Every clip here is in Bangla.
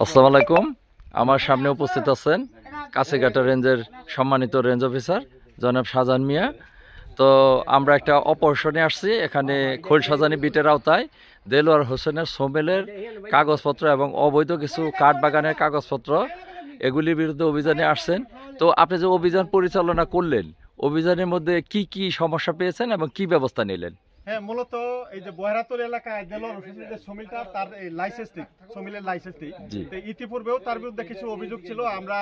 আসসালামু আলাইকুম। আমার সামনে উপস্থিত আছেন কাছেঘাটা রেঞ্জের সম্মানিত রেঞ্জ অফিসার জনাব শাহজাহান মিয়া। তো আমরা একটা অপারেশনে আসছি, এখানে খোলসাজানি বিটের আওতায় দেলোয়ার হোসেনের সোমেলের কাগজপত্র এবং অবৈধ কিছু কাঠ বাগানের কাগজপত্র এগুলির বিরুদ্ধে অভিযানে আসছেন। তো আপনি যে অভিযান পরিচালনা করলেন, অভিযানের মধ্যে কি কি সমস্যা পেয়েছেন এবং কি ব্যবস্থা নিলেন? হ্যাঁ, মূলত এই যে বয়রাতুল এলাকায় দেলোয়ার হোসেনের যে সমিলটা, তার এই লাইসেন্সটি, সমিলের লাইসেন্সটি, ইতিপূর্বেও তার বিরুদ্ধে কিছু অভিযোগ ছিল। আমরা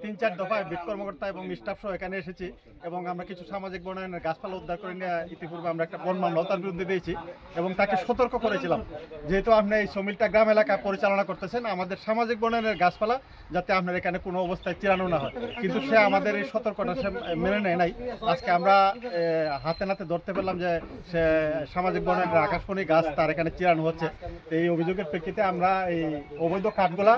৩-৪ দফায় বিট কর্মকর্তা এবং স্টাফ সহ এখানে এসেছি এবং আমরা কিছু সামাজিক বনায়নের গাছপালা উদ্ধার করে নিয়ে ইতিপূর্বে আমরা একটা বন মামলা তার বিরুদ্ধে দিয়েছি এবং তাকে সতর্ক করেছিলাম, যেহেতু আপনি এই সমিলটা গ্রাম এলাকা পরিচালনা করতেছেন, আমাদের সামাজিক বনায়নের গাছপালা যাতে আপনার এখানে কোনো অবস্থায় চিরানো না হয়। কিন্তু সে আমাদের এই সতর্কতা সে মেনে নেয় নাই। আজকে আমরা হাতে নাতে ধরতে পারলাম যে সে সামাজিক বনায়নের আকাশমণি গাছ তার এখানে চিরানো হচ্ছে। এই অভিযোগের প্রেক্ষিতে আমরা এই অবৈধ কাঠগোলা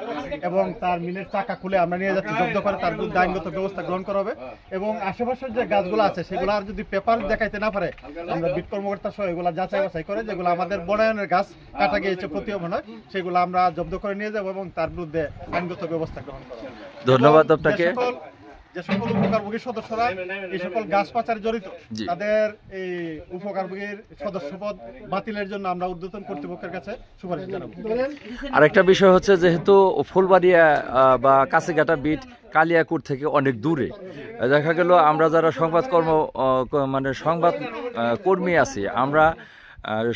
এবং তার মিলের চাকা খুলে আমরা নিয়ে যাচ্ছি, জব্দ করে তার বিরুদ্ধে আইনগত ব্যবস্থা গ্রহণ করা হবে। এবং আশেপাশের যে গাছগুলো আছে সেগুলো আর যদি পেপার দেখাইতে না পারে, আমরা বিট কর্মকর্তা সহ এগুলো যাচাই বাছাই করে যেগুলো আমাদের বনায়নের গাছ কাটা গিয়েছে প্রতিবন্ধ নয়, সেগুলো আমরা জব্দ করে নিয়ে যাবো এবং তার বিরুদ্ধে আইনগত ব্যবস্থা গ্রহণ করা হবে। ধন্যবাদ আপনাকে। যে সকল উপকারভোগী সদস্যরা এই সকল গাছ পাচারে জড়িত, তাদের এই উপকারভোগীর সদস্যপদ বাতিলের জন্য আমরা ঊর্ধ্বতন কর্তৃপক্ষের কাছে সুপারিশ জানাবো। আরেকটা বিষয় হচ্ছে, যেহেতু ফুলবাড়িয়া বা কাছেঘাটা বিট কালিয়াকুর থেকে অনেক দূরে, দেখা গেল আমরা যারা সংবাদ কর্মী আছি, আমরা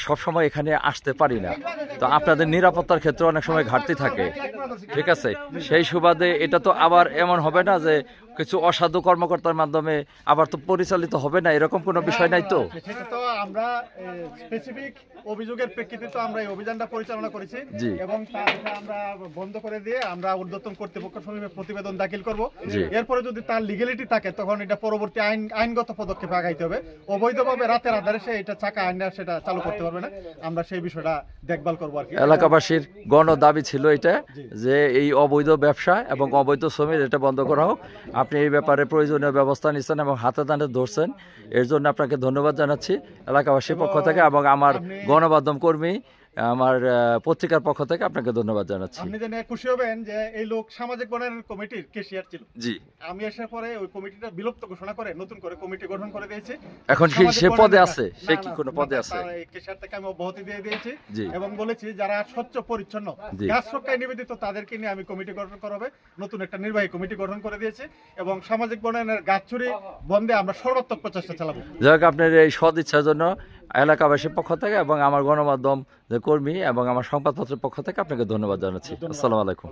সব সময় এখানে আসতে পারি না। তো আপনাদের নিরাপত্তার ক্ষেত্রে অনেক সময় ঘাটতি থাকে, ঠিক আছে? সেই সুবাদে এটা তো আবার এমন হবে না যে কিছু অসাধু কর্মকর্তার মাধ্যমে আবার তো পরিচালিত হবে না, এরকম কোনো বিষয় নাই তো? সেটা তো আমরা স্পেসিফিক অভিযোগের প্রেক্ষিতে তো আমরা এই অভিযানটা পরিচালনা করেছি এবং তারটা আমরা বন্ধ করে দিয়ে আমরা ঊর্ধ্বতন কর্তৃপক্ষের সমীপে প্রতিবেদন দাখিল করব। এরপরে যদি তার লিগ্যালিটি থাকে তখন এটা পরবর্তী আইনগত পদক্ষেপে আগাইতে হবে। অবৈধভাবে রাতের আধারে সে এটা চাকা আইন সেটা চালু করতে পারবে না, আমরা সেই বিষয়টা দেখভাল করবো আর কি। এলাকাবাসীর গণ দাবি ছিল এটা, যে এই অবৈধ ব্যবসা এবং অবৈধ শ্রমিক এটা বন্ধ করা হোক। আপনি এই ব্যাপারে প্রয়োজনীয় ব্যবস্থা নিচ্ছেন এবং হাতে দাঁড়ে ধরছেন, এর জন্য আপনাকে ধন্যবাদ জানাচ্ছি এলাকাবাসীর পক্ষ থেকে এবং আমার গণমাধ্যম কর্মী, আমার পত্রিকার পক্ষ থেকে আপনাকে ধন্যবাদ জানাচ্ছি। আপনি জেনে খুশি হবেন যে এই লোক সামাজিক বনায়ন কমিটির কেশিয়ার ছিল। জি, আমি আসার পরে ওই কমিটিটা বিলুপ্ত ঘোষণা করে নতুন করে কমিটি গঠন করে দিয়েছি। এখন কি সে পদে আছে? সে কি কোনো পদে আছে? এই কেশিয়ার থেকে আমি অব্যাহতি দিয়ে দিয়েছি এবং বলেছি যারা স্বচ্ছ পরিচ্ছন্ন গাছ রক্ষায় নিবেদিত তাদেরকে নিয়ে আমি কমিটি গঠন করাবে, নতুন একটা নির্বাহী কমিটি গঠন করে দিয়েছি এবং সামাজিক বনায়নের গাছ চুরি বন্ধে আমরা সর্বাত্মক প্রচেষ্টা চালাবো। যাই হোক, আপনার এই সদ ইচ্ছার জন্য এলাকাবাসীর পক্ষ থেকে এবং আমার গণমাধ্যম যে কর্মী এবং আমার সংবাদপত্রের পক্ষ থেকে আপনাকে ধন্যবাদ জানাচ্ছি। আসসালামু আলাইকুম।